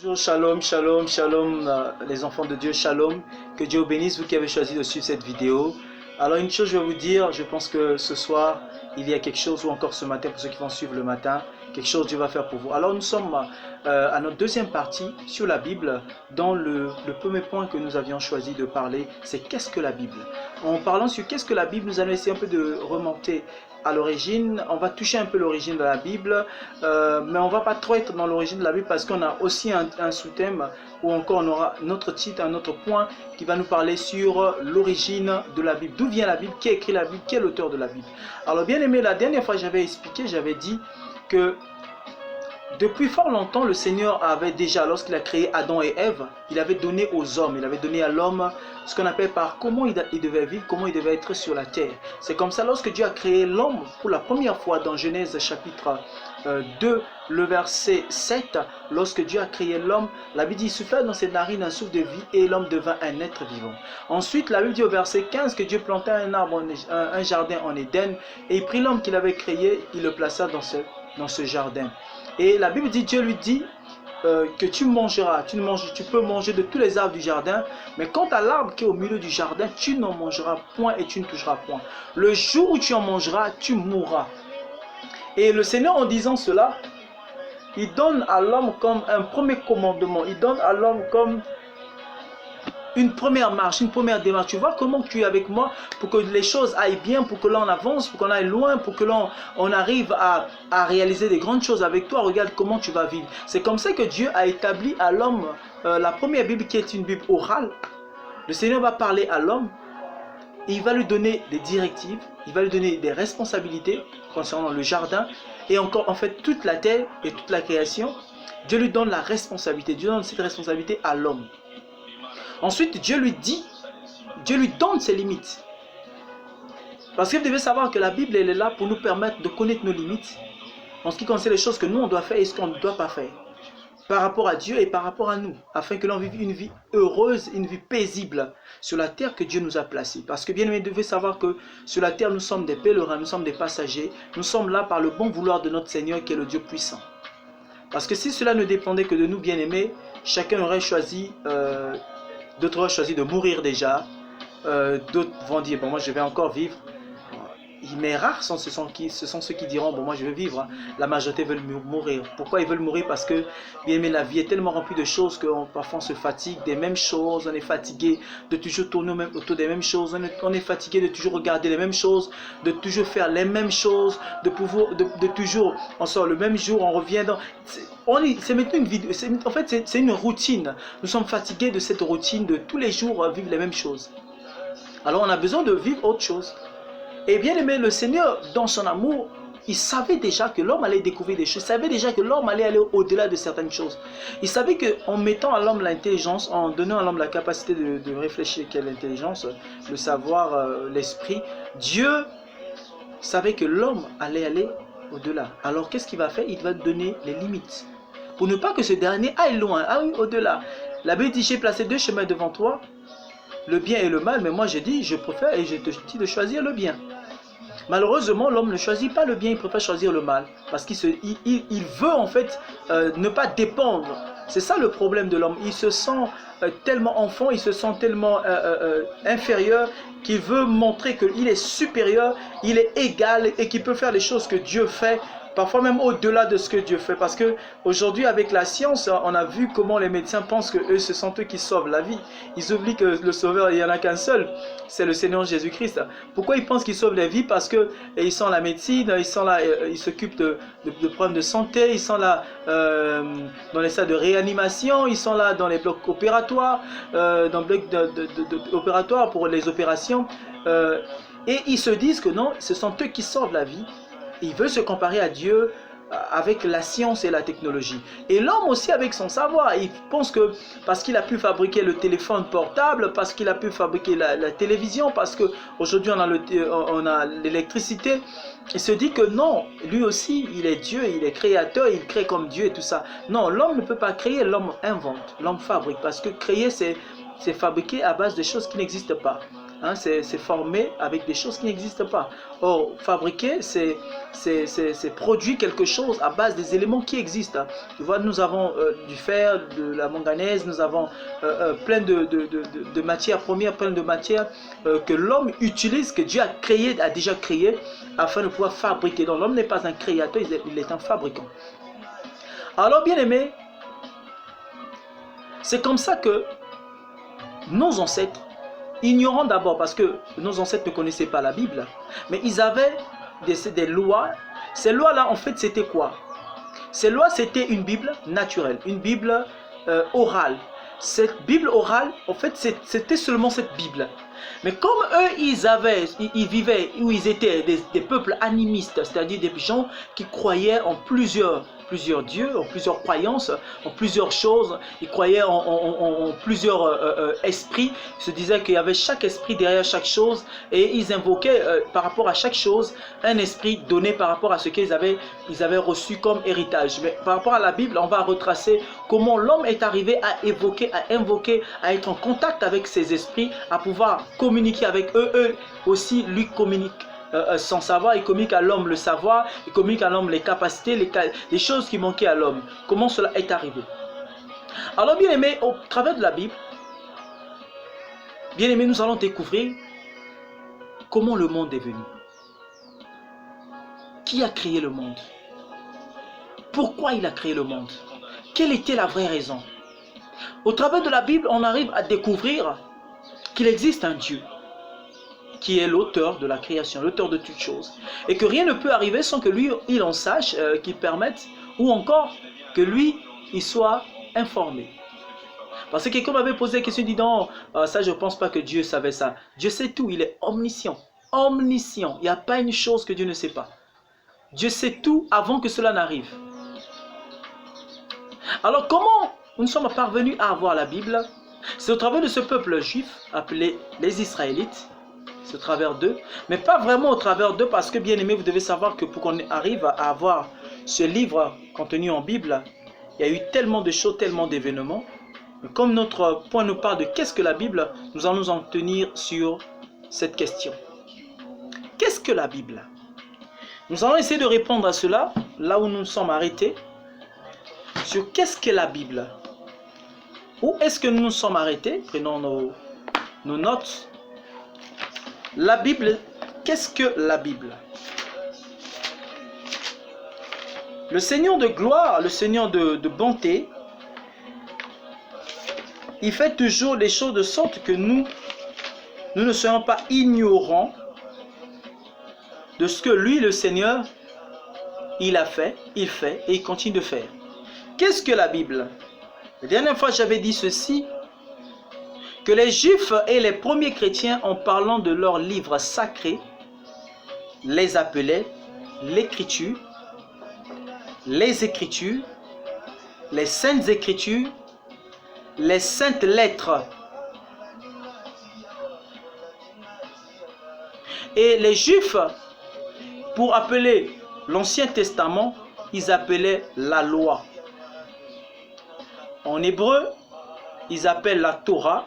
Bonjour, shalom, shalom, shalom, les enfants de Dieu, shalom. Que Dieu vous bénisse, vous qui avez choisi de suivre cette vidéo. Alors une chose je vais vous dire, je pense que ce soir, il y a quelque chose, ou encore ce matin, pour ceux qui vont suivre le matin, quelque chose Dieu va faire pour vous. Alors nous sommes à notre deuxième partie sur la Bible, dans le premier point que nous avions choisi de parler, c'est qu'est-ce que la Bible? En parlant sur qu'est-ce que la Bible, nous allons essayer un peu de remonter à l'origine. On va toucher un peu l'origine de la Bible, mais on ne va pas trop être dans l'origine de la Bible parce qu'on a aussi un sous-thème ou encore on aura notre titre, un autre point qui va nous parler sur l'origine de la Bible. D'où vient la Bible? Qui a écrit la Bible? Qui est l'auteur de la Bible? Alors bien aimé, la dernière fois j'avais expliqué, j'avais dit que depuis fort longtemps, le Seigneur avait déjà, lorsqu'il a créé Adam et Ève, il avait donné aux hommes, il avait donné à l'homme ce qu'on appelle par comment il devait vivre, comment il devait être sur la terre. C'est comme ça, lorsque Dieu a créé l'homme pour la première fois dans Genèse chapitre 2, le verset 7, lorsque Dieu a créé l'homme, la Bible dit, il souffla dans ses narines un souffle de vie et l'homme devint un être vivant. Ensuite, la Bible dit au verset 15 que Dieu planta un arbre, un jardin en Éden et il prit l'homme qu'il avait créé, il le plaça dans ce jardin. Et la Bible dit, Dieu lui dit que tu mangeras, tu peux manger de tous les arbres du jardin, mais quant à l'arbre qui est au milieu du jardin, tu n'en mangeras point et tu ne toucheras point. Le jour où tu en mangeras, tu mourras. Et le Seigneur, en disant cela, il donne à l'homme comme un premier commandement, il donne à l'homme comme une première marche, une première démarche. Tu vois comment tu es avec moi pour que les choses aillent bien, pour que l'on avance, pour qu'on aille loin, pour que l'on arrive à réaliser des grandes choses avec toi. Regarde comment tu vas vivre. C'est comme ça que Dieu a établi à l'homme la première Bible qui est une Bible orale. Le Seigneur va parler à l'homme, il va lui donner des directives, il va lui donner des responsabilités concernant le jardin et encore en fait toute la terre et toute la création. Dieu lui donne la responsabilité, Dieu donne cette responsabilité à l'homme. Ensuite, Dieu lui donne ses limites. Parce que vous devez savoir que la Bible, elle est là pour nous permettre de connaître nos limites en ce qui concerne les choses que nous, on doit faire et ce qu'on ne doit pas faire. Par rapport à Dieu et par rapport à nous. Afin que l'on vive une vie heureuse, une vie paisible sur la terre que Dieu nous a placée. Parce que bien aimé, vous devez savoir que sur la terre, nous sommes des pèlerins, nous sommes des passagers. Nous sommes là par le bon vouloir de notre Seigneur qui est le Dieu puissant. Parce que si cela ne dépendait que de nous, bien aimés, chacun aurait choisi... D'autres ont choisi de mourir déjà. D'autres vont dire, bon moi je vais encore vivre. Mais rares ce sont ceux qui diront, bon moi je vais vivre. La majorité veulent mourir. Pourquoi ils veulent mourir? Parce que bien aimé, la vie est tellement remplie de choses que parfois on se fatigue des mêmes choses. On est fatigué de toujours tourner autour des mêmes choses. On est fatigué de toujours regarder les mêmes choses, de toujours faire les mêmes choses, de toujours, on sort le même jour, on revient dans... C'est maintenant une vie, en fait c'est une routine. Nous sommes fatigués de cette routine de tous les jours vivre les mêmes choses. Alors on a besoin de vivre autre chose. Et bien aimé, le Seigneur, dans son amour, il savait déjà que l'homme allait découvrir des choses. Il savait déjà que l'homme allait aller au-delà de certaines choses. Il savait qu'en mettant à l'homme l'intelligence, en donnant à l'homme la capacité de réfléchir, quelle l'intelligence, le savoir, l'esprit, Dieu savait que l'homme allait aller au-delà. Alors qu'est-ce qu'il va faire? Il va donner les limites. Pour ne pas que ce dernier aille loin, aille au-delà. La Bible dit, j'ai placé deux chemins devant toi, le bien et le mal, mais moi j'ai dit, je préfère et je te dis de choisir le bien. Malheureusement, l'homme ne choisit pas le bien, il préfère choisir le mal. Parce qu'il veut en fait ne pas dépendre. C'est ça le problème de l'homme. Il se sent tellement enfant, il se sent tellement inférieur qu'il veut montrer qu'il est supérieur, il est égal et qu'il peut faire les choses que Dieu fait. Parfois même au-delà de ce que Dieu fait. Parce qu'aujourd'hui, avec la science, on a vu comment les médecins pensent que eux, ce sont eux qui sauvent la vie. Ils oublient que le sauveur, il n'y en a qu'un seul. C'est le Seigneur Jésus-Christ. Pourquoi ils pensent qu'ils sauvent les vies? Parce qu'ils sont la médecine, ils sont là, ils s'occupent de problèmes de santé, ils sont là dans les salles de réanimation, ils sont là dans les blocs opératoires, dans les blocs opératoires pour les opérations. Et ils se disent que non, ce sont eux qui sauvent la vie. Il veut se comparer à Dieu avec la science et la technologie. Et l'homme aussi avec son savoir. Il pense que parce qu'il a pu fabriquer le téléphone portable, parce qu'il a pu fabriquer la télévision, parce qu'aujourd'hui on a l'électricité, il se dit que non, lui aussi il est Dieu, il est créateur, il crée comme Dieu et tout ça. Non, l'homme ne peut pas créer, l'homme invente, l'homme fabrique. Parce que créer c'est fabriquer à base de choses qui n'existent pas. Hein, c'est formé avec des choses qui n'existent pas. Or, fabriquer, c'est produire quelque chose à base des éléments qui existent. Hein. Tu vois, nous avons du fer, de la manganèse, nous avons plein de matières premières, plein de matières que l'homme utilise, que Dieu a déjà créé afin de pouvoir fabriquer. Donc l'homme n'est pas un créateur, il est un fabricant. Alors bien aimé, c'est comme ça que nos ancêtres, ignorant d'abord, parce que nos ancêtres ne connaissaient pas la Bible, mais ils avaient des lois. Ces lois-là, en fait, c'était quoi? Ces lois, c'était une Bible naturelle, une Bible orale. Cette Bible orale, en fait, c'était seulement cette Bible. Mais comme eux, ils vivaient, ou ils étaient des peuples animistes, c'est-à-dire des gens qui croyaient en plusieurs dieux, en plusieurs croyances, en plusieurs choses. Ils croyaient en plusieurs esprits. Ils se disaient qu'il y avait chaque esprit derrière chaque chose et ils invoquaient par rapport à chaque chose un esprit donné par rapport à ce qu'ils avaient reçu comme héritage. Mais par rapport à la Bible, on va retracer comment l'homme est arrivé à invoquer, à être en contact avec ces esprits, à pouvoir communiquer avec eux. Eux aussi lui communiquent. Sans savoir, il communique à l'homme le savoir, il communique à l'homme les capacités, les choses qui manquaient à l'homme. Comment cela est arrivé? Alors bien aimé, au travers de la Bible, bien aimé, nous allons découvrir comment le monde est venu. Qui a créé le monde? Pourquoi il a créé le monde? Quelle était la vraie raison? Au travers de la Bible, on arrive à découvrir qu'il existe un Dieu qui est l'auteur de la création, l'auteur de toutes choses. Et que rien ne peut arriver sans que lui, il en sache, qu'il permette, ou encore que lui, il soit informé. Parce que quelqu'un m'avait posé la question, il dit non, ça je ne pense pas que Dieu savait ça. Dieu sait tout, il est omniscient. Omniscient, il n'y a pas une chose que Dieu ne sait pas. Dieu sait tout avant que cela n'arrive. Alors comment nous sommes parvenus à avoir la Bible? C'est au travers de ce peuple juif appelé les Israélites. C'est au travers d'eux, mais pas vraiment au travers d'eux, parce que bien aimé, vous devez savoir que pour qu'on arrive à avoir ce livre contenu en Bible, il y a eu tellement de choses, tellement d'événements. Comme notre point nous parle de qu'est-ce que la Bible, nous allons nous en tenir sur cette question. Qu'est-ce que la Bible? Nous allons essayer de répondre à cela, là où nous nous sommes arrêtés, sur qu'est-ce que la Bible. Où est-ce que nous nous sommes arrêtés? Prenons nos notes. La Bible, qu'est-ce que la Bible? Le Seigneur de gloire, le Seigneur de bonté, il fait toujours les choses de sorte que nous ne soyons pas ignorants de ce que lui, le Seigneur, il a fait, il fait et il continue de faire. Qu'est-ce que la Bible? La dernière fois, j'avais dit ceci, que les Juifs et les premiers chrétiens, en parlant de leurs livres sacrés, les appelaient l'Écriture, les Écritures, les Saintes Écritures, les Saintes Lettres. Et les Juifs, pour appeler l'Ancien Testament, ils appelaient la loi. En hébreu, ils appellent la Torah,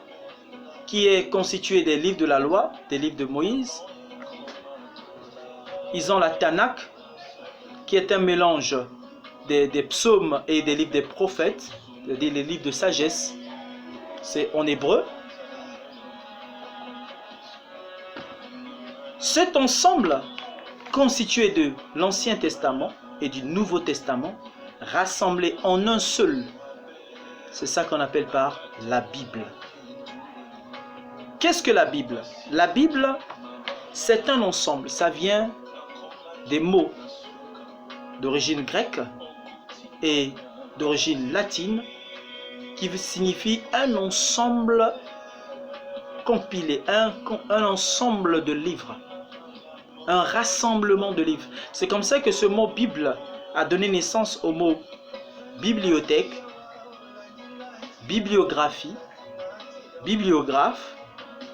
qui est constitué des livres de la loi, des livres de Moïse. Ils ont la Tanakh, qui est un mélange des psaumes et des livres des prophètes, des livres de sagesse. C'est en hébreu. Cet ensemble constitué de l'Ancien Testament et du Nouveau Testament, rassemblés en un seul, c'est ça qu'on appelle par la Bible. Qu'est-ce que la Bible? La Bible, c'est un ensemble. Ça vient des mots d'origine grecque et d'origine latine qui signifie un ensemble compilé, un ensemble de livres, un rassemblement de livres. C'est comme ça que ce mot Bible a donné naissance au mot bibliothèque, bibliographie, bibliographe.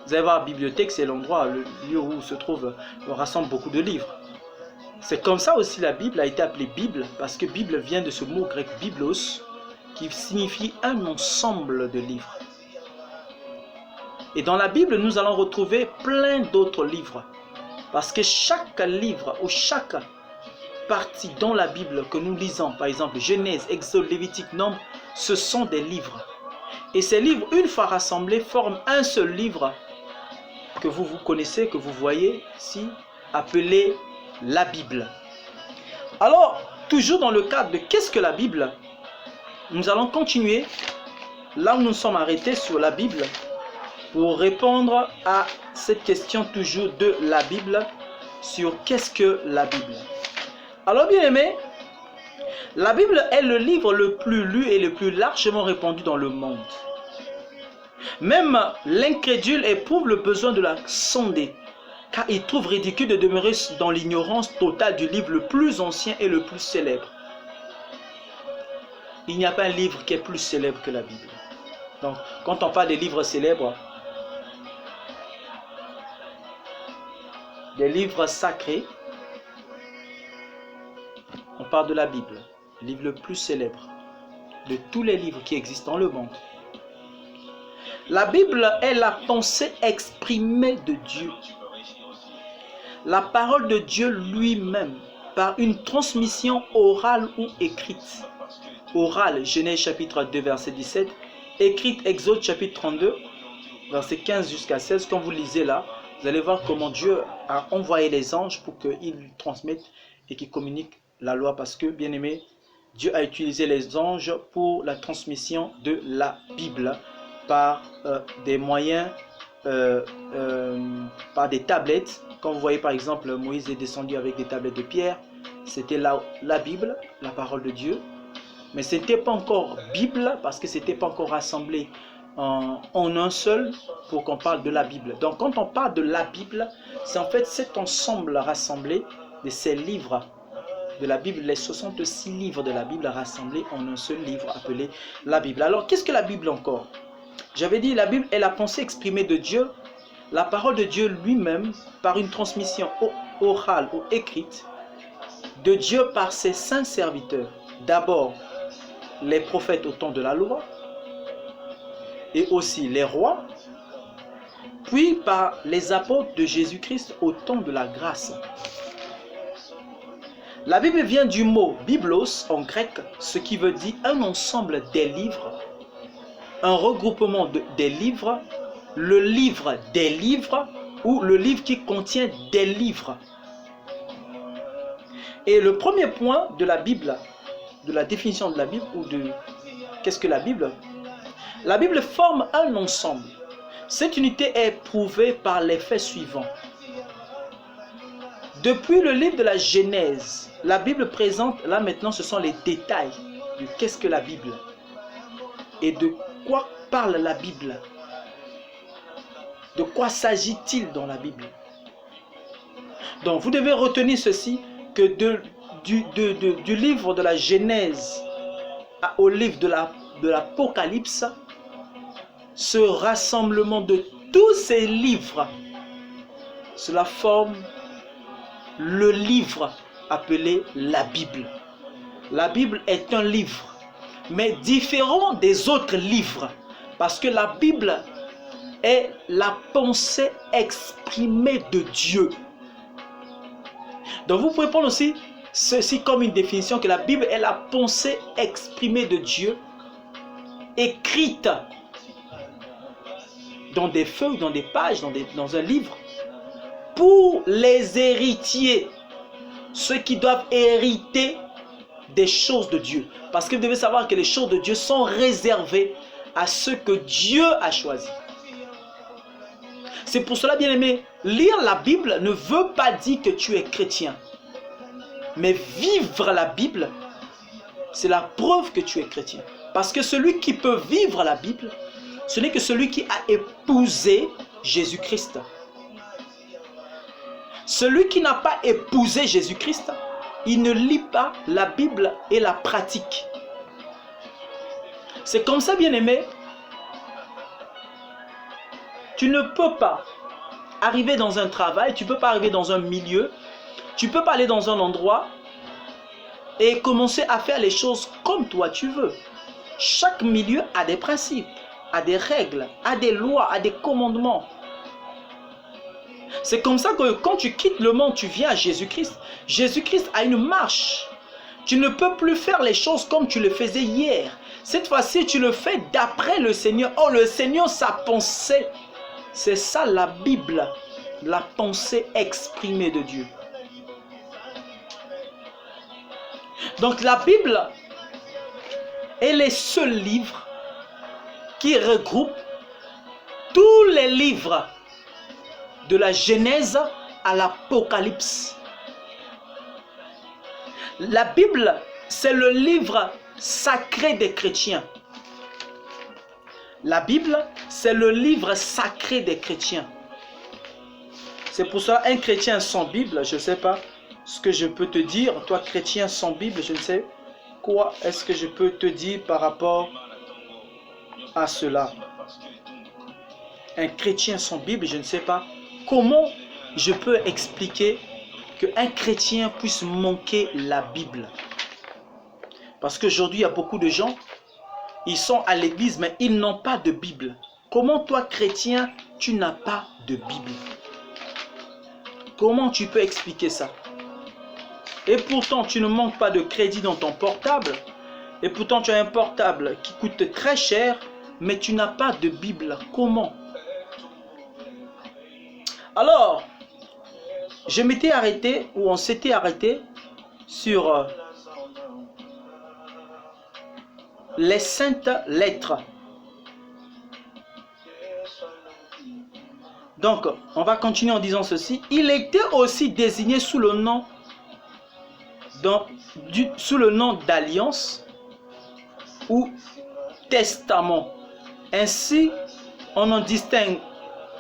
Vous allez voir, bibliothèque, c'est l'endroit, le lieu où se trouve, on rassemble beaucoup de livres. C'est comme ça aussi la Bible a été appelée Bible, parce que Bible vient de ce mot grec biblos, qui signifie un ensemble de livres. Et dans la Bible, nous allons retrouver plein d'autres livres. Parce que chaque livre ou chaque partie dans la Bible que nous lisons, par exemple Genèse, Exode, Lévitique, Nombre, ce sont des livres. Et ces livres, une fois rassemblés, forment un seul livre que vous connaissez, que vous voyez ici, appelé la Bible. Alors, toujours dans le cadre de qu'est-ce que la Bible, nous allons continuer là où nous sommes arrêtés sur la Bible pour répondre à cette question toujours de la Bible sur qu'est-ce que la Bible. Alors bien aimé, la Bible est le livre le plus lu et le plus largement répandu dans le monde. Même l'incrédule éprouve le besoin de la sonder, car il trouve ridicule de demeurer dans l'ignorance totale du livre le plus ancien et le plus célèbre. Il n'y a pas un livre qui est plus célèbre que la Bible. Donc, quand on parle des livres célèbres, des livres sacrés, on parle de la Bible, le livre le plus célèbre de tous les livres qui existent dans le monde. La Bible est la pensée exprimée de Dieu. La parole de Dieu lui-même, par une transmission orale ou écrite. Orale, Genèse chapitre 2, verset 17. Écrite, Exode chapitre 32, verset 15 jusqu'à 16. Quand vous lisez là, vous allez voir comment Dieu a envoyé les anges pour qu'ils transmettent et qu'ils communiquent la loi. Parce que, bien aimé, Dieu a utilisé les anges pour la transmission de la Bible par des moyens, par des tablettes. Quand vous voyez par exemple Moïse est descendu avec des tablettes de pierre, c'était la Bible, la parole de Dieu. Mais ce n'était pas encore Bible parce que ce n'était pas encore rassemblé en un seul pour qu'on parle de la Bible. Donc quand on parle de la Bible, c'est en fait cet ensemble rassemblé de ces livres de la Bible, les 66 livres de la Bible rassemblés en un seul livre appelé la Bible. Alors qu'est-ce que la Bible encore? J'avais dit la Bible est la pensée exprimée de Dieu, la parole de Dieu lui-même par une transmission orale ou écrite de Dieu par ses saints serviteurs. D'abord les prophètes au temps de la loi et aussi les rois, puis par les apôtres de Jésus-Christ au temps de la grâce. La Bible vient du mot biblos en grec, ce qui veut dire un ensemble des livres, un regroupement des livres, le livre des livres ou le livre qui contient des livres. Et le premier point de la Bible, de la définition de la Bible ou de qu'est-ce que la Bible? La Bible forme un ensemble. Cette unité est prouvée par les faits suivants. Depuis le livre de la Genèse, la Bible présente, là maintenant ce sont les détails de qu'est-ce que la Bible et de quoi parle la Bible. De quoi s'agit-il dans la Bible? Donc vous devez retenir ceci, que du livre de la Genèse au livre de l'Apocalypse, ce rassemblement de tous ces livres, cela forme le livre appelé la Bible. La Bible est un livre, mais différent des autres livres, parce que la Bible est la pensée exprimée de Dieu. Donc vous pouvez prendre aussi ceci comme une définition, que la Bible est la pensée exprimée de Dieu, écrite dans des feuilles, dans des pages, dans un livre, pour les héritiers, ceux qui doivent hériter des choses de Dieu. Parce que vous devez savoir que les choses de Dieu sont réservées à ceux que Dieu a choisis. C'est pour cela, bien aimé, lire la Bible ne veut pas dire que tu es chrétien. Mais vivre la Bible, c'est la preuve que tu es chrétien. Parce que celui qui peut vivre la Bible, ce n'est que celui qui a épousé Jésus-Christ. Celui qui n'a pas épousé Jésus-Christ, il ne lit pas la Bible et la pratique. C'est comme ça, bien-aimé. Tu ne peux pas arriver dans un travail, tu ne peux pas arriver dans un milieu, tu ne peux pas aller dans un endroit et commencer à faire les choses comme toi tu veux. Chaque milieu a des principes. a des règles, a des lois, a des commandements. C'est comme ça que quand tu quittes le monde, tu viens à Jésus-Christ. Jésus-Christ a une marche. Tu ne peux plus faire les choses comme tu le faisais hier. Cette fois-ci, tu le fais d'après le Seigneur. Oh, le Seigneur, sa pensée. C'est ça la Bible, la pensée exprimée de Dieu. Donc la Bible est le seul livre qui regroupe tous les livres de la Genèse à l'Apocalypse. La Bible, c'est le livre sacré des chrétiens. La Bible, c'est le livre sacré des chrétiens. C'est pour ça un chrétien sans Bible, je ne sais pas ce que je peux te dire. Toi, chrétien sans Bible, je ne sais quoi est-ce que je peux te dire par rapport à cela. Un chrétien sans Bible, je ne sais pas comment je peux expliquer qu'un chrétien puisse manquer la Bible. Parce qu'aujourd'hui, il y a beaucoup de gens, ils sont à l'église, mais ils n'ont pas de Bible. Comment toi, chrétien, tu n'as pas de Bible? Comment tu peux expliquer ça? Et pourtant, tu ne manques pas de crédit dans ton portable. Et pourtant, tu as un portable qui coûte très cher, mais tu n'as pas de Bible. Comment? Alors, je m'étais arrêté, ou on s'était arrêté, sur les saintes lettres. Donc, on va continuer en disant ceci. Il était aussi désigné sous le nom d'alliance ou testament. Ainsi, on en distingue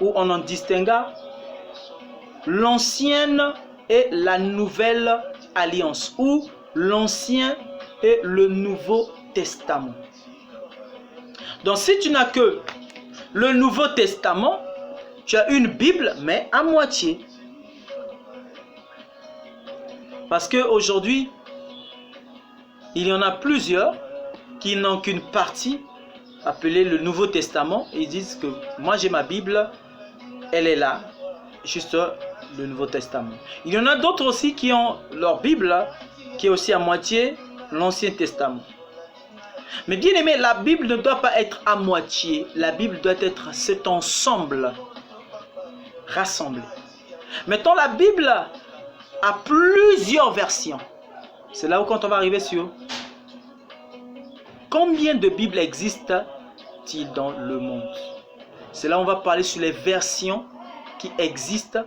ou on en distingua l'ancienne et la nouvelle alliance, ou l'ancien et le nouveau testament. Donc si tu n'as que le Nouveau Testament, tu as une Bible, mais à moitié. Parce qu'aujourd'hui, il y en a plusieurs qui n'ont qu'une partie appelée le Nouveau Testament. Ils disent que moi j'ai ma Bible, elle est là, juste le Nouveau Testament. Il y en a d'autres aussi qui ont leur Bible, qui est aussi à moitié l'Ancien Testament. Mais bien aimé, la Bible ne doit pas être à moitié. La Bible doit être cet ensemble rassemblé. Mettons, la Bible a plusieurs versions. C'est là où quand on va arriver sur combien de Bibles existent-t-il dans le monde? C'est là où on va parler sur les versions qui existent,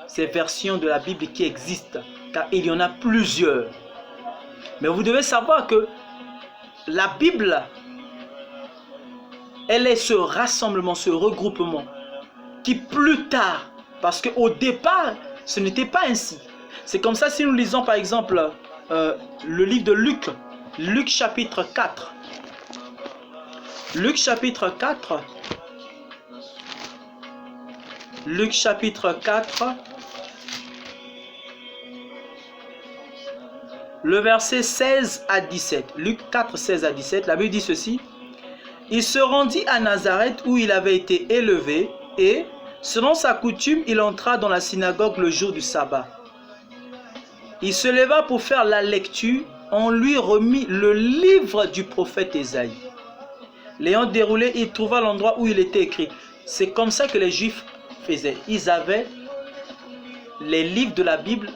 ces versions de la Bible qui existent, car il y en a plusieurs. Mais vous devez savoir que la Bible, elle est ce rassemblement, ce regroupement qui plus tard, parce qu'au départ, ce n'était pas ainsi. C'est comme ça si nous lisons par exemple le livre de Luc, Luc chapitre 4. Luc chapitre 4. Luc chapitre 4. Le verset 16 à 17. Luc 4, 16 à 17. La Bible dit ceci. Il se rendit à Nazareth où il avait été élevé et, selon sa coutume, il entra dans la synagogue le jour du sabbat. Il se leva pour faire la lecture. On lui remit le livre du prophète Ésaïe. L'ayant déroulé, il trouva l'endroit où il était écrit. C'est comme ça que les Juifs faisaient. Ils avaient les livres de la Bible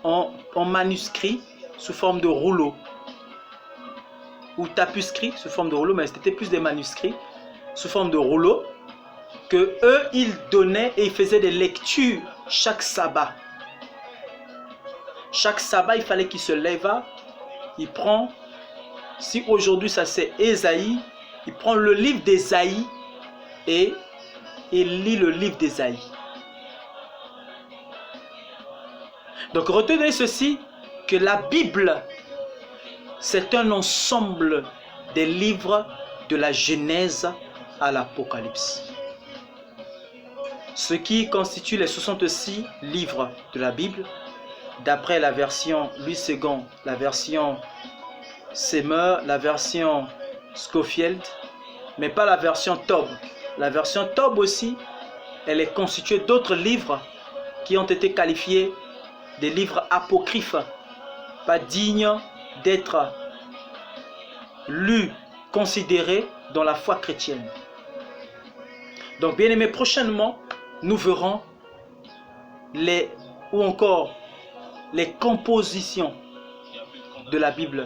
en manuscrit sous forme de rouleau. Ou tapuscrit sous forme de rouleau, mais c'était plus des manuscrits sous forme de rouleau que eux, ils donnaient et ils faisaient des lectures chaque sabbat. Chaque sabbat, il fallait qu'il se lève. Il prend, si aujourd'hui ça c'est Ésaïe, il prend le livre d'Ésaïe et il lit le livre d'Ésaïe. Donc retenez ceci, que la Bible, c'est un ensemble des livres de la Genèse à l'Apocalypse. Ce qui constitue les 66 livres de la Bible, d'après la version Louis II, la version Seymour, la version Scofield, mais pas la version Tob. La version Tob aussi, elle est constituée d'autres livres qui ont été qualifiés des livres apocryphes, pas dignes d'être lus, considérés dans la foi chrétienne. Donc, bien aimés, prochainement, nous verrons les compositions de la Bible.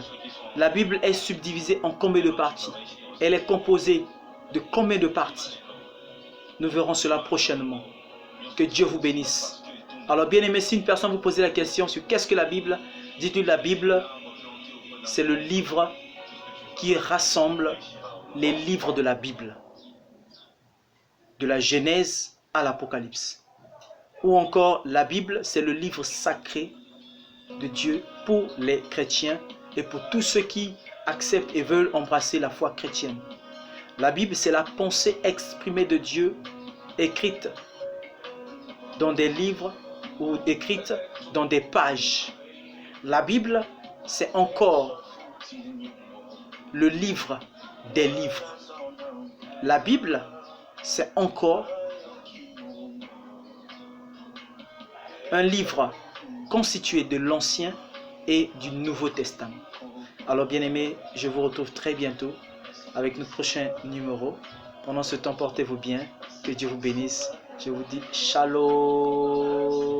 La Bible est subdivisée en combien de parties? Elle est composée de combien de parties? Nous verrons cela prochainement. Que Dieu vous bénisse. Alors, bien aimé, si une personne vous pose la question sur qu'est-ce que la Bible, dites-lui la Bible, c'est le livre qui rassemble les livres de la Bible, de la Genèse à l'Apocalypse. Ou encore, la Bible, c'est le livre sacré de Dieu pour les chrétiens et pour tous ceux qui acceptent et veulent embrasser la foi chrétienne. La Bible, c'est la pensée exprimée de Dieu, écrite dans des livres ou écrite dans des pages. La Bible, c'est encore le livre des livres. La Bible, c'est encore un livre constitué de l'Ancien et du Nouveau Testament. Alors bien aimés, je vous retrouve très bientôt avec notre prochain numéro. Pendant ce temps, portez-vous bien. Que Dieu vous bénisse. Je vous dis shalom.